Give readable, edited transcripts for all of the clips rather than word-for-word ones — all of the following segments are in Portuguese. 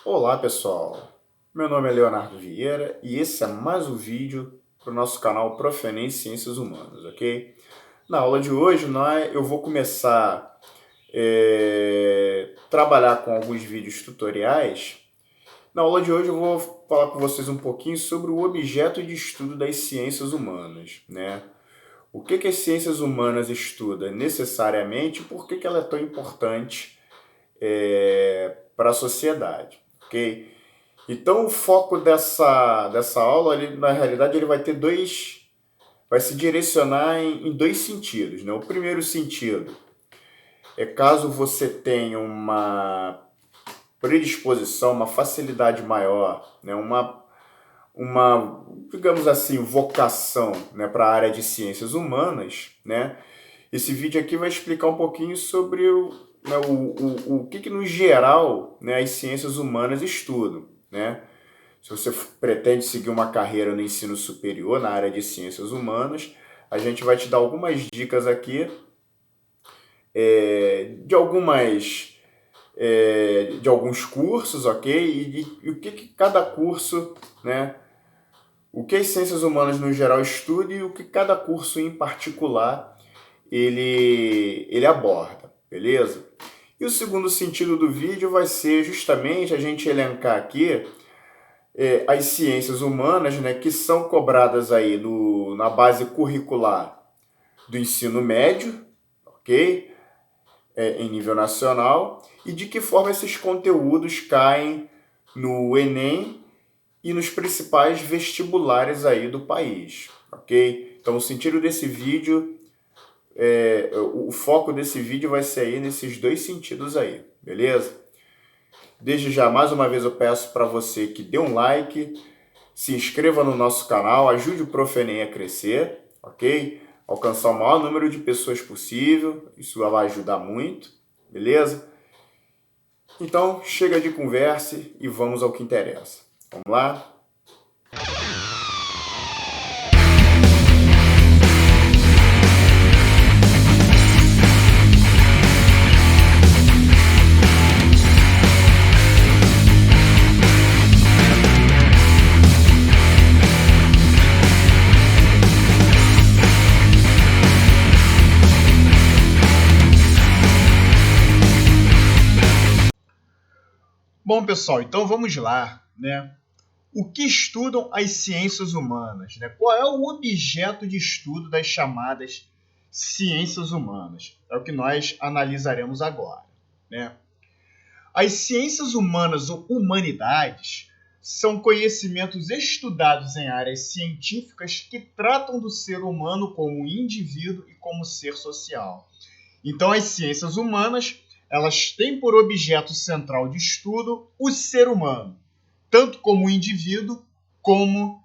Olá pessoal, meu nome é Leonardo Vieira e esse é mais um vídeo para o nosso canal Profenem Ciências Humanas, ok? Na aula de hoje eu vou começar a trabalhar com alguns vídeos tutoriais. Na aula de hoje eu vou falar com vocês um pouquinho sobre o objeto de estudo das ciências humanas, né? O que as ciências humanas estudam necessariamente e por que ela é tão importante para a sociedade, ok? Então, o foco dessa aula, na realidade, ele vai se direcionar em dois sentidos, né? O primeiro sentido é caso você tenha uma predisposição, uma facilidade maior, né? Digamos assim, vocação, né? Para a área de ciências humanas, né? Esse vídeo aqui vai explicar um pouquinho sobre o que no geral, né, as ciências humanas estudam, né? Se você pretende seguir uma carreira no ensino superior na área de ciências humanas, a gente vai te dar algumas dicas aqui de alguns cursos, ok? E o que cada curso, né? O que as ciências humanas no geral estudam e o que cada curso em particular ele aborda, beleza? E o segundo sentido do vídeo vai ser justamente a gente elencar aqui as ciências humanas, né, que são cobradas aí na base curricular do ensino médio, ok? Em nível nacional, e de que forma esses conteúdos caem no Enem e nos principais vestibulares aí do país, ok? Então o sentido desse vídeo, o foco desse vídeo vai ser aí nesses dois sentidos aí, beleza? Desde já, mais uma vez eu peço para você que dê um like, se inscreva no nosso canal, ajude o Profenem a crescer, ok? Alcançar o maior número de pessoas possível, isso vai ajudar muito, beleza? Então, chega de conversa e vamos ao que interessa. Vamos lá? Bom, pessoal, então vamos lá, né? O que estudam as ciências humanas, né? Qual é o objeto de estudo das chamadas ciências humanas? É o que nós analisaremos agora, né? As ciências humanas ou humanidades são conhecimentos estudados em áreas científicas que tratam do ser humano como indivíduo e como ser social. Então, as ciências humanas, elas têm por objeto central de estudo o ser humano, tanto como indivíduo, como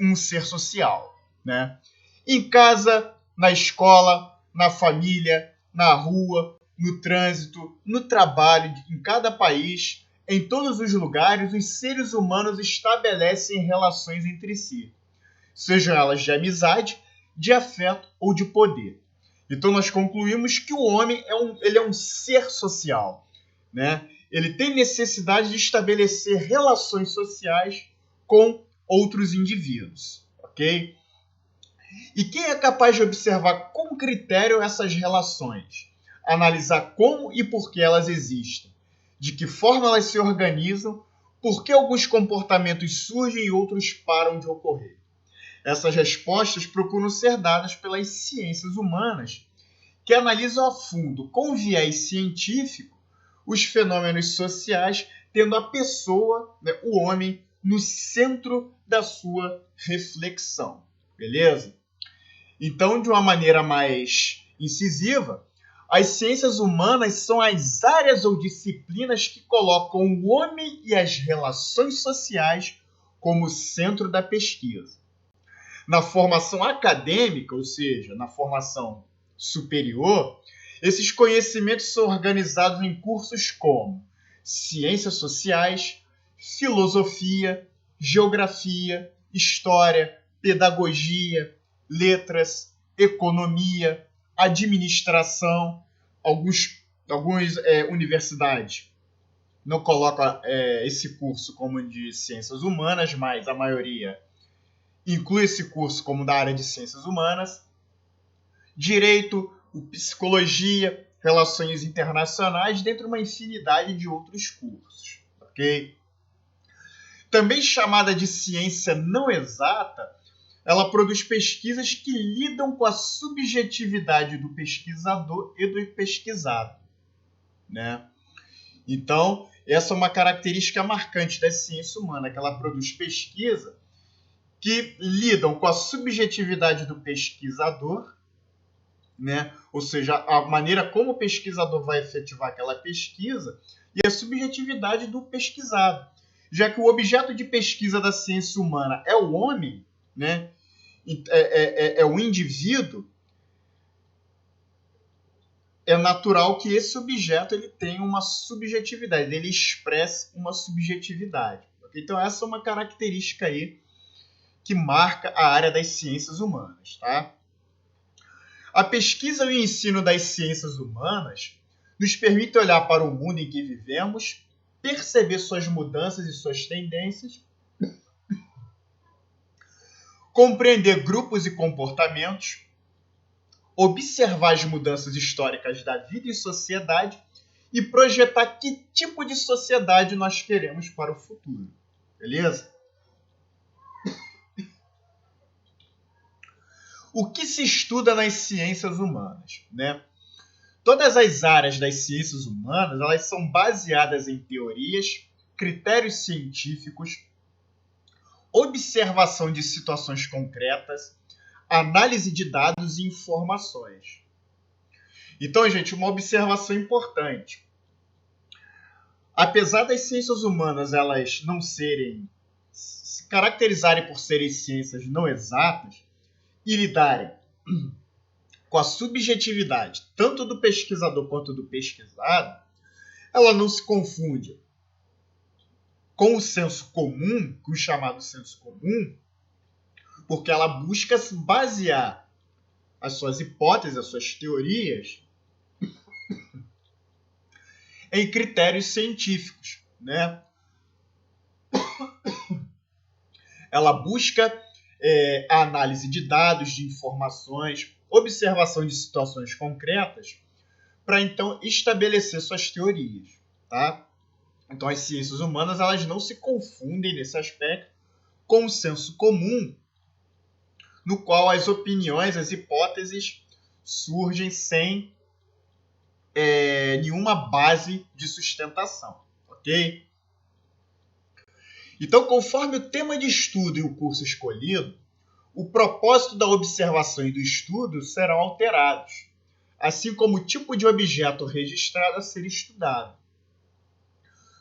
um ser social, né? Em casa, na escola, na família, na rua, no trânsito, no trabalho, em cada país, em todos os lugares, os seres humanos estabelecem relações entre si, sejam elas de amizade, de afeto ou de poder. Então nós concluímos que o homem ele é um ser social, né? Ele tem necessidade de estabelecer relações sociais com outros indivíduos, ok? E quem é capaz de observar com critério essas relações? Analisar como e por que elas existem, de que forma elas se organizam, por que alguns comportamentos surgem e outros param de ocorrer. Essas respostas procuram ser dadas pelas ciências humanas, que analisam a fundo, com viés científico, os fenômenos sociais, tendo a pessoa, né, o homem, no centro da sua reflexão. Beleza? Então, de uma maneira mais incisiva, as ciências humanas são as áreas ou disciplinas que colocam o homem e as relações sociais como centro da pesquisa. Na formação acadêmica, ou seja, na formação superior, esses conhecimentos são organizados em cursos como ciências sociais, filosofia, geografia, história, pedagogia, letras, economia, administração, algumas universidades não coloca esse curso como de ciências humanas, mas a maioria inclui esse curso como da área de ciências humanas. Direito, psicologia, relações internacionais, dentre uma infinidade de outros cursos. Ok? Também chamada de ciência não exata, ela produz pesquisas que lidam com a subjetividade do pesquisador e do pesquisado, né? Então, essa é uma característica marcante da ciência humana, que ela produz pesquisa que lidam com a subjetividade do pesquisador, né? Ou seja, a maneira como o pesquisador vai efetivar aquela pesquisa e a subjetividade do pesquisado. Já que o objeto de pesquisa da ciência humana é o homem, né? É o indivíduo, é natural que esse objeto ele tenha uma subjetividade, ele expresse uma subjetividade. Então essa é uma característica aí que marca a área das ciências humanas, tá? A pesquisa e o ensino das ciências humanas nos permite olhar para o mundo em que vivemos, perceber suas mudanças e suas tendências, compreender grupos e comportamentos, observar as mudanças históricas da vida e sociedade e projetar que tipo de sociedade nós queremos para o futuro. Beleza? O que se estuda nas ciências humanas, né? Todas as áreas das ciências humanas, elas são baseadas em teorias, critérios científicos, observação de situações concretas, análise de dados e informações. Então, gente, uma observação importante. Apesar das ciências humanas elas não se caracterizarem por serem ciências não exatas e lidarem com a subjetividade tanto do pesquisador quanto do pesquisado, ela não se confunde com o senso comum, com o chamado senso comum, porque ela busca basear as suas hipóteses, as suas teorias em critérios científicos, né? Ela busca a análise de dados, de informações, observação de situações concretas, para então estabelecer suas teorias, tá? Então as ciências humanas elas não se confundem nesse aspecto com o senso comum, no qual as opiniões, as hipóteses surgem sem nenhuma base de sustentação, ok? Então, conforme o tema de estudo e o curso escolhido, o propósito da observação e do estudo serão alterados, assim como o tipo de objeto registrado a ser estudado.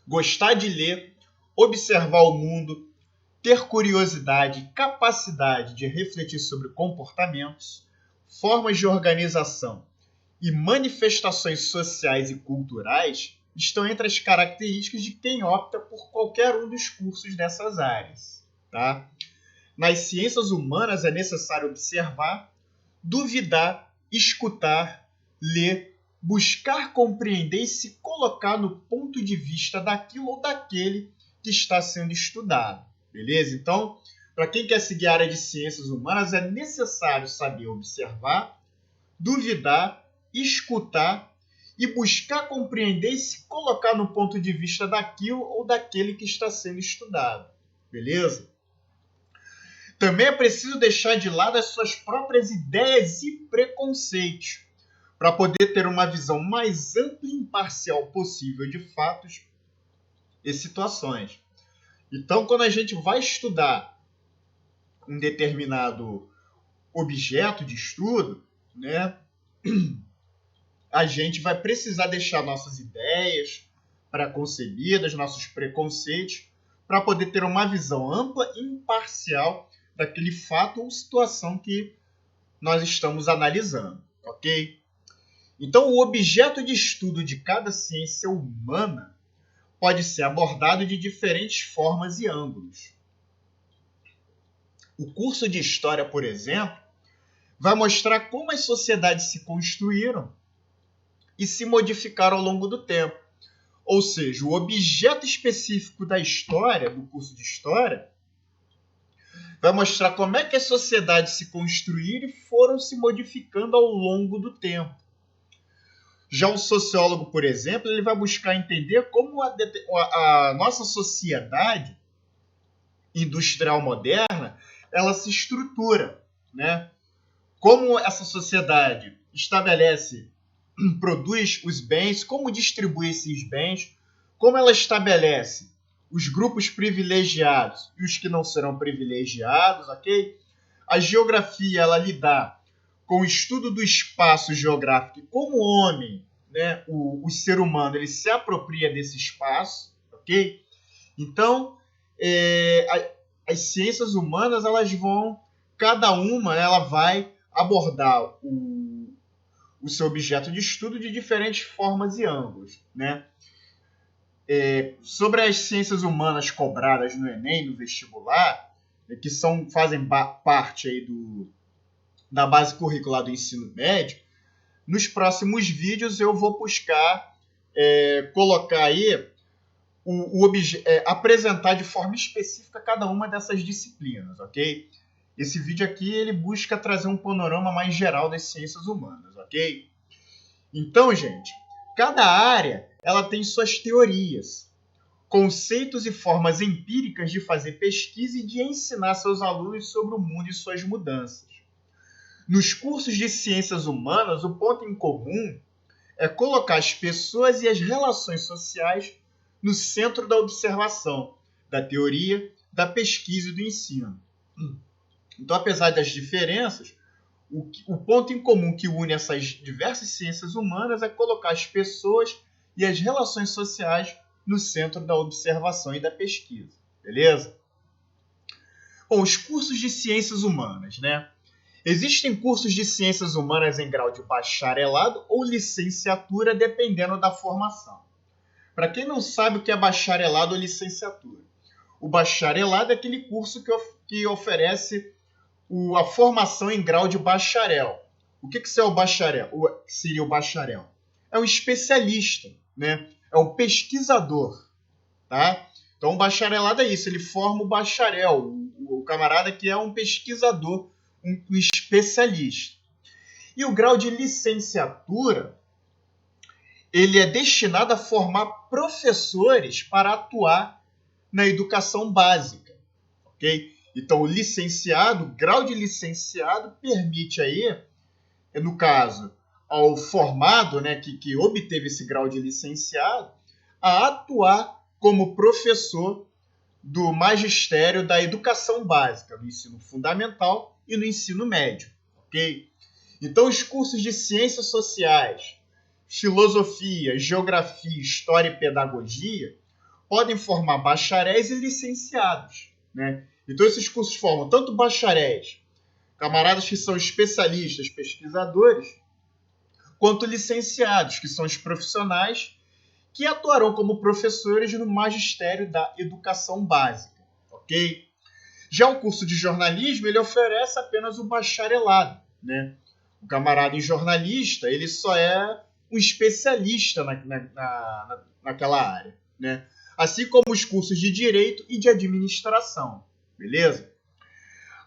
Gostar de ler, observar o mundo, ter curiosidade e capacidade de refletir sobre comportamentos, formas de organização e manifestações sociais e culturais estão entre as características de quem opta por qualquer um dos cursos dessas áreas, tá? Nas ciências humanas é necessário observar, duvidar, escutar, ler, buscar compreender e se colocar no ponto de vista daquilo ou daquele que está sendo estudado. Beleza? Então, para quem quer seguir a área de ciências humanas, é necessário saber observar, duvidar, escutar e buscar compreender e se colocar no ponto de vista daquilo ou daquele que está sendo estudado. Beleza? Também é preciso deixar de lado as suas próprias ideias e preconceitos, para poder ter uma visão mais ampla e imparcial possível de fatos e situações. Então, quando a gente vai estudar um determinado objeto de estudo, né, a gente vai precisar deixar nossas ideias preconcebidas, nossos preconceitos, para poder ter uma visão ampla e imparcial daquele fato ou situação que nós estamos analisando, ok? Então, o objeto de estudo de cada ciência humana pode ser abordado de diferentes formas e ângulos. O curso de História, por exemplo, vai mostrar como as sociedades se construíram e se modificaram ao longo do tempo. Ou seja, o objeto específico da história, do curso de História, vai mostrar como é que as sociedades se construíram e foram se modificando ao longo do tempo. Já o sociólogo, por exemplo, ele vai buscar entender como a nossa sociedade industrial moderna ela se estrutura, né? Como essa sociedade estabelece, produz os bens, como distribui esses bens, como ela estabelece os grupos privilegiados e os que não serão privilegiados, ok? A geografia, ela lidar com o estudo do espaço geográfico e como o homem, né, o ser humano, ele se apropria desse espaço, ok? Então, as ciências humanas, elas vão, cada uma, ela vai abordar o seu objeto de estudo de diferentes formas e ângulos, né? Sobre as ciências humanas cobradas no Enem, no vestibular, que fazem parte aí da base curricular do ensino médio, nos próximos vídeos eu vou buscar colocar aí, apresentar de forma específica cada uma dessas disciplinas, ok? Esse vídeo aqui ele busca trazer um panorama mais geral das ciências humanas, ok? Então, gente, cada área ela tem suas teorias, conceitos e formas empíricas de fazer pesquisa e de ensinar seus alunos sobre o mundo e suas mudanças. Nos cursos de ciências humanas, o ponto em comum é colocar as pessoas e as relações sociais no centro da observação, da teoria, da pesquisa e do ensino. Então, apesar das diferenças, o ponto em comum que une essas diversas ciências humanas é colocar as pessoas e as relações sociais no centro da observação e da pesquisa. Beleza? Bom, os cursos de ciências humanas, né? Existem cursos de ciências humanas em grau de bacharelado ou licenciatura, dependendo da formação. Para quem não sabe o que é bacharelado ou licenciatura, o bacharelado é aquele curso que oferece a formação em grau de bacharel. O que seria o bacharel? Seria o bacharel? É um especialista, né? É um pesquisador, tá? Então, o bacharelado é isso, ele forma o bacharel, o camarada que é um pesquisador, um especialista. E o grau de licenciatura, ele é destinado a formar professores para atuar na educação básica, ok? Então, o licenciado, o grau de licenciado permite aí, no caso, ao formado, né, que obteve esse grau de licenciado, a atuar como professor do magistério da educação básica, no ensino fundamental e no ensino médio, ok? Então, os cursos de ciências sociais, filosofia, geografia, história e pedagogia podem formar bacharéis e licenciados, né? Então, esses cursos formam tanto bacharéis, camaradas que são especialistas, pesquisadores, quanto licenciados, que são os profissionais que atuarão como professores no magistério da educação básica, ok? Já o curso de jornalismo, ele oferece apenas o bacharelado, né? O camarada em jornalista, ele só é um especialista naquela área, né? Assim como os cursos de direito e de administração, beleza?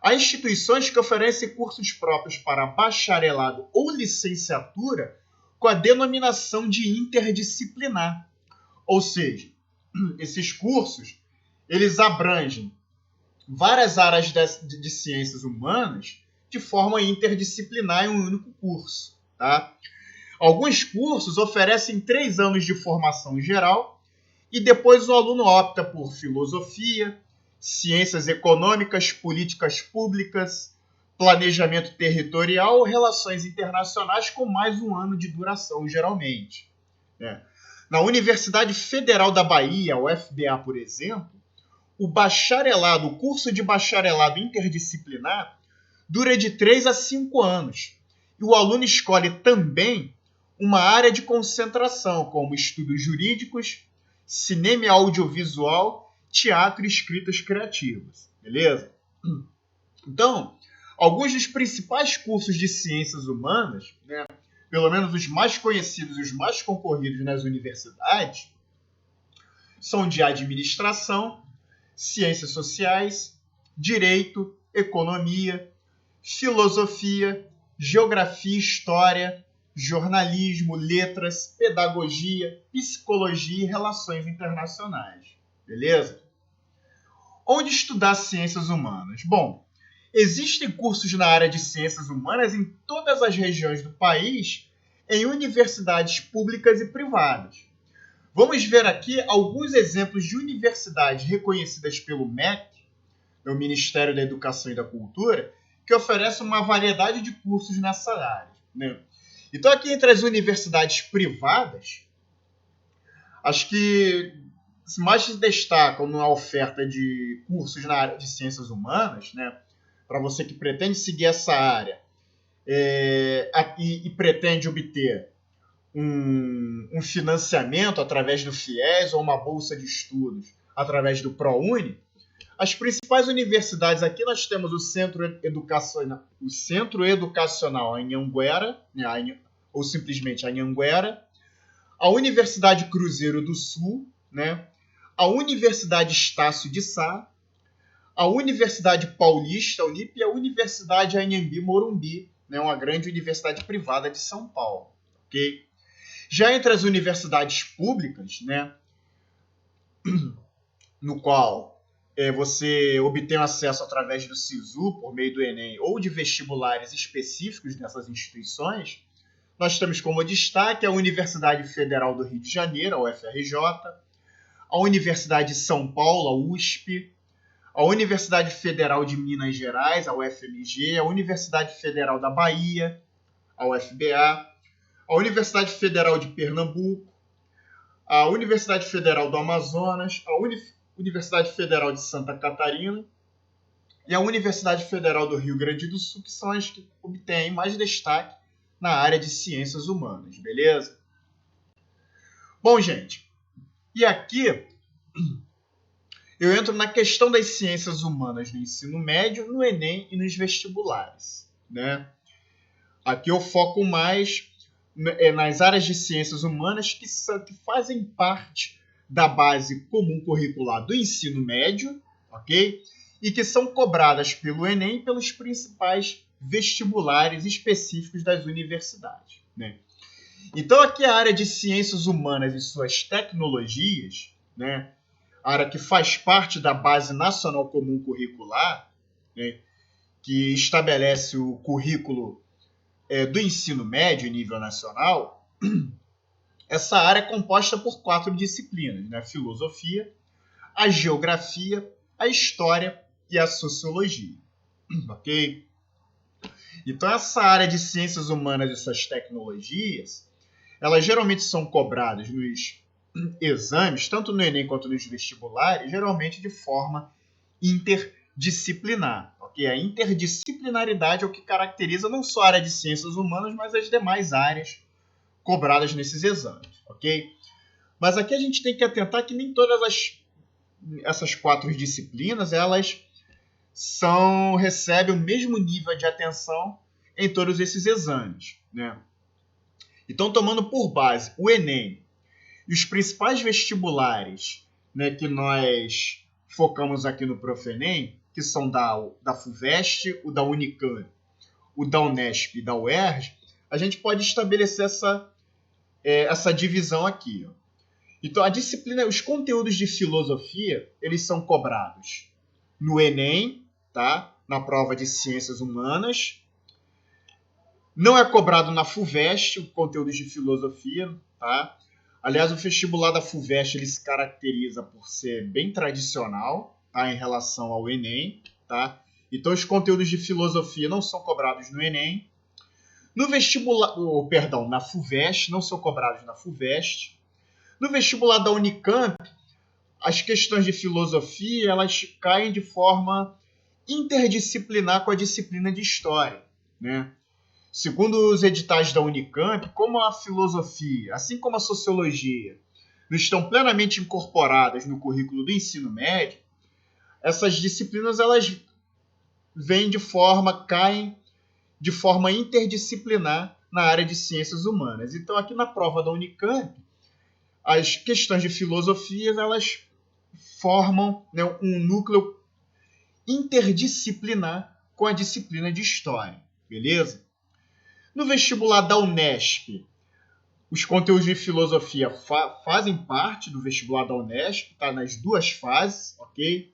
Há instituições que oferecem cursos próprios para bacharelado ou licenciatura com a denominação de interdisciplinar. Ou seja, esses cursos, eles abrangem várias áreas de ciências humanas de forma interdisciplinar em um único curso, tá? Alguns cursos oferecem 3 anos de formação geral e depois o aluno opta por filosofia, ciências econômicas, políticas públicas, planejamento territorial ou relações internacionais com mais 1 ano de duração, geralmente, né? Na Universidade Federal da Bahia, UFBA, por exemplo, o curso de bacharelado interdisciplinar dura de 3 a 5 anos. E o aluno escolhe também uma área de concentração, como estudos jurídicos, cinema e audiovisual, teatro e escritas criativas. Beleza? Então, alguns dos principais cursos de ciências humanas, né, pelo menos os mais conhecidos e os mais concorridos nas universidades, são de administração, ciências sociais, direito, economia, filosofia, geografia e história, jornalismo, letras, pedagogia, psicologia e relações internacionais. Beleza? Onde estudar ciências humanas? Bom, existem cursos na área de ciências humanas em todas as regiões do país, em universidades públicas e privadas. Vamos ver aqui alguns exemplos de universidades reconhecidas pelo MEC, o Ministério da Educação e da Cultura, que oferecem uma variedade de cursos nessa área, né? Então, aqui entre as universidades privadas, acho que mais se destacam na oferta de cursos na área de ciências humanas, né? Para você que pretende seguir essa área e pretende obter um financiamento através do FIES ou uma bolsa de estudos através do ProUni, as principais universidades aqui nós temos o Centro Educacional Anhanguera, né, ou simplesmente Anhanguera, a Universidade Cruzeiro do Sul, né, a Universidade Estácio de Sá, a Universidade Paulista, Unip, e a Universidade Anhembi Morumbi, né, uma grande universidade privada de São Paulo. Okay? Já entre as universidades públicas, né, no qual você obtém acesso através do SISU, por meio do Enem, ou de vestibulares específicos dessas instituições, nós temos como destaque a Universidade Federal do Rio de Janeiro, a UFRJ, a Universidade de São Paulo, a USP, a Universidade Federal de Minas Gerais, a UFMG, a Universidade Federal da Bahia, a UFBA, a Universidade Federal de Pernambuco, a Universidade Federal do Amazonas, a Universidade Federal de Santa Catarina e a Universidade Federal do Rio Grande do Sul, que são as que obtêm mais destaque na área de ciências humanas, beleza? Bom, gente, e aqui eu entro na questão das ciências humanas no ensino médio, no Enem e nos vestibulares, né? Aqui eu foco mais nas áreas de ciências humanas que fazem parte da base comum curricular do ensino médio, ok? E que são cobradas pelo Enem e pelos principais vestibulares específicos das universidades, né? Então aqui a área de ciências humanas e suas tecnologias, né? A área que faz parte da Base Nacional Comum Curricular, né? Que estabelece o currículo do ensino médio em nível nacional. Essa área é composta por 4 disciplinas, né? Filosofia, a geografia, a história e a sociologia. Ok? Então, essa área de ciências humanas e suas tecnologias, elas geralmente são cobradas nos exames, tanto no Enem quanto nos vestibulares, geralmente de forma interdisciplinar. Okay? A interdisciplinaridade é o que caracteriza não só a área de ciências humanas, mas as demais áreas cobradas nesses exames. Okay? Mas aqui a gente tem que atentar que nem todas essas 4 disciplinas elas recebem o mesmo nível de atenção em todos esses exames, né? Então, tomando por base o Enem e os principais vestibulares, né, que nós focamos aqui no Profenem, que são da FUVEST, o da Unicamp, o da Unesp e da UERJ, a gente pode estabelecer essa divisão aqui. Ó. Então, a disciplina, os conteúdos de filosofia, eles são cobrados no Enem, tá? Na prova de ciências humanas. Não é cobrado na FUVEST, o conteúdo de filosofia, tá? Aliás, o vestibular da FUVEST ele se caracteriza por ser bem tradicional, tá? Em relação ao Enem, tá? Então, os conteúdos de filosofia não são cobrados no Enem. No vestibular, na FUVEST, não são cobrados na FUVEST. No vestibular da Unicamp, as questões de filosofia elas caem de forma interdisciplinar com a disciplina de história, né? Segundo os editais da Unicamp, como a filosofia, assim como a sociologia, não estão plenamente incorporadas no currículo do ensino médio, essas disciplinas elas caem de forma interdisciplinar na área de ciências humanas. Então, aqui na prova da Unicamp, as questões de filosofia, elas formam, né, um núcleo interdisciplinar com a disciplina de História, beleza? No vestibular da Unesp, os conteúdos de filosofia fazem parte do vestibular da Unesp, tá nas duas fases, ok?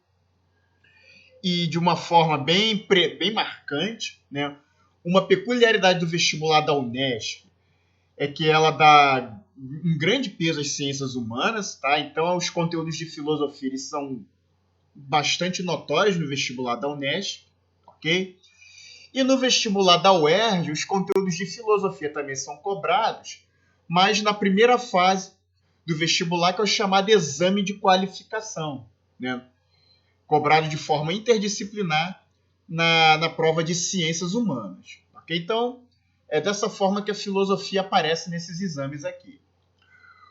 E de uma forma bem marcante, né? Uma peculiaridade do vestibular da Unesp é que ela dá um grande peso às ciências humanas, tá? Então, os conteúdos de filosofia eles são bastante notórios no vestibular da Unesp, ok? E no vestibular da UERJ, os conteúdos de filosofia também são cobrados, mas na primeira fase do vestibular, que é o chamado exame de qualificação, né? Cobrado de forma interdisciplinar na prova de ciências humanas. Okay? Então, é dessa forma que a filosofia aparece nesses exames aqui.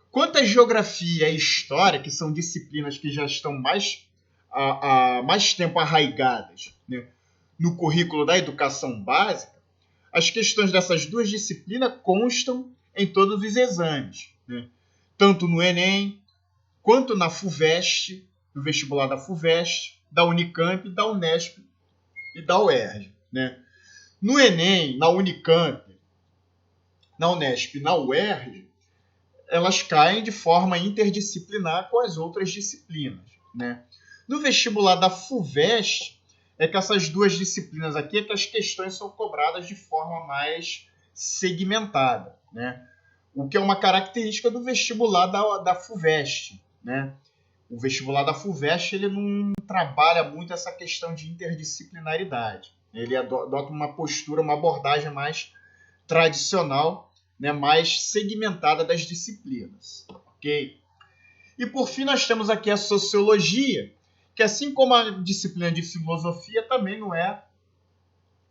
Quanto à geografia e história, que são disciplinas que já estão há mais tempo arraigadas, né, no currículo da educação básica, as questões dessas duas disciplinas constam em todos os exames, né, tanto no Enem, quanto na FUVEST, no vestibular da FUVEST, da Unicamp, da Unesp e da UERJ. Né? No Enem, na Unicamp, na Unesp e na UERJ, elas caem de forma interdisciplinar com as outras disciplinas. Né? No vestibular da FUVEST, é que essas duas disciplinas aqui é que as questões são cobradas de forma mais segmentada. Né? O que é uma característica do vestibular da FUVEST. Né? O vestibular da FUVEST ele não trabalha muito essa questão de interdisciplinaridade. Ele adota uma postura, uma abordagem mais tradicional, né, mais segmentada das disciplinas. Okay? E por fim nós temos aqui a sociologia, que assim como a disciplina de filosofia também não é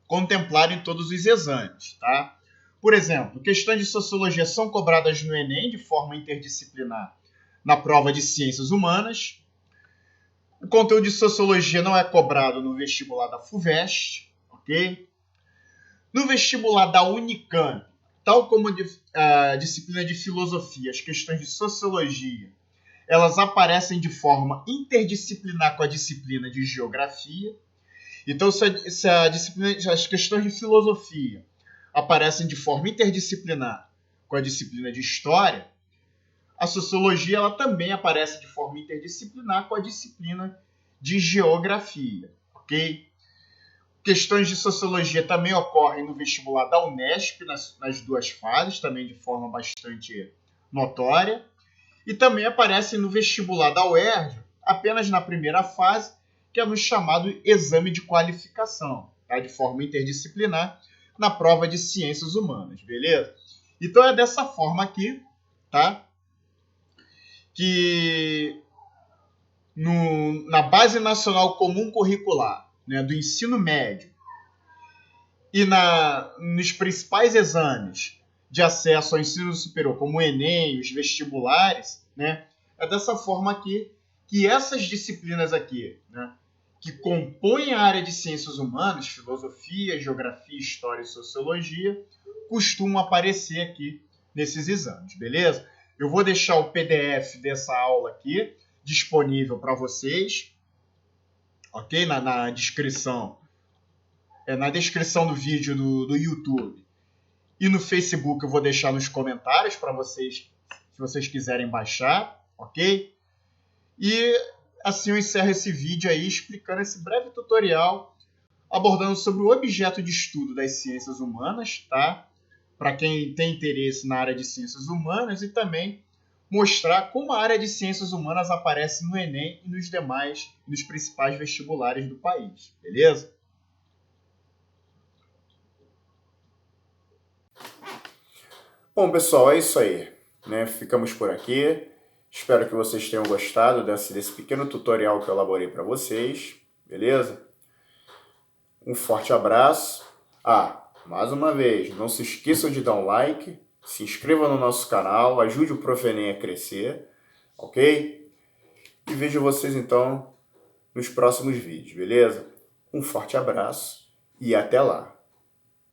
contemplada em todos os exames. Tá? Por exemplo, questões de sociologia são cobradas no Enem de forma interdisciplinar na prova de ciências humanas. O conteúdo de sociologia não é cobrado no vestibular da FUVEST, ok? No vestibular da Unicamp, tal como a disciplina de filosofia, as questões de sociologia, elas aparecem de forma interdisciplinar com a disciplina de geografia. Então, se as questões de filosofia aparecem de forma interdisciplinar com a disciplina de história, a sociologia ela também aparece de forma interdisciplinar com a disciplina de geografia. Okay? Questões de sociologia também ocorrem no vestibular da Unesp, nas duas fases, também de forma bastante notória. E também aparecem no vestibular da UERJ, apenas na primeira fase, que é no chamado exame de qualificação, tá? De forma interdisciplinar, na prova de ciências humanas, beleza? Então é dessa forma aqui, tá? Que na Base Nacional Comum Curricular, né, do ensino médio e nos principais exames de acesso ao ensino superior, como o Enem, os vestibulares, né, é dessa forma aqui que essas disciplinas aqui, né, que compõem a área de ciências humanas, filosofia, geografia, história e sociologia, costumam aparecer aqui nesses exames, beleza? Eu vou deixar o PDF dessa aula aqui disponível para vocês, ok? Na descrição. Na descrição do vídeo do YouTube. E no Facebook eu vou deixar nos comentários para vocês, se vocês quiserem baixar, ok? E assim eu encerro esse vídeo aí explicando esse breve tutorial abordando sobre o objeto de estudo das ciências humanas, tá? Para quem tem interesse na área de ciências humanas e também mostrar como a área de ciências humanas aparece no Enem e nos principais vestibulares do país, beleza? Bom, pessoal, é isso aí, né? Ficamos por aqui. Espero que vocês tenham gostado desse pequeno tutorial que eu elaborei para vocês, beleza? Um forte abraço. Mais uma vez, não se esqueçam de dar um like, se inscreva no nosso canal, ajude o Prof. Enem a crescer, ok? E vejo vocês então nos próximos vídeos, beleza? Um forte abraço e até lá!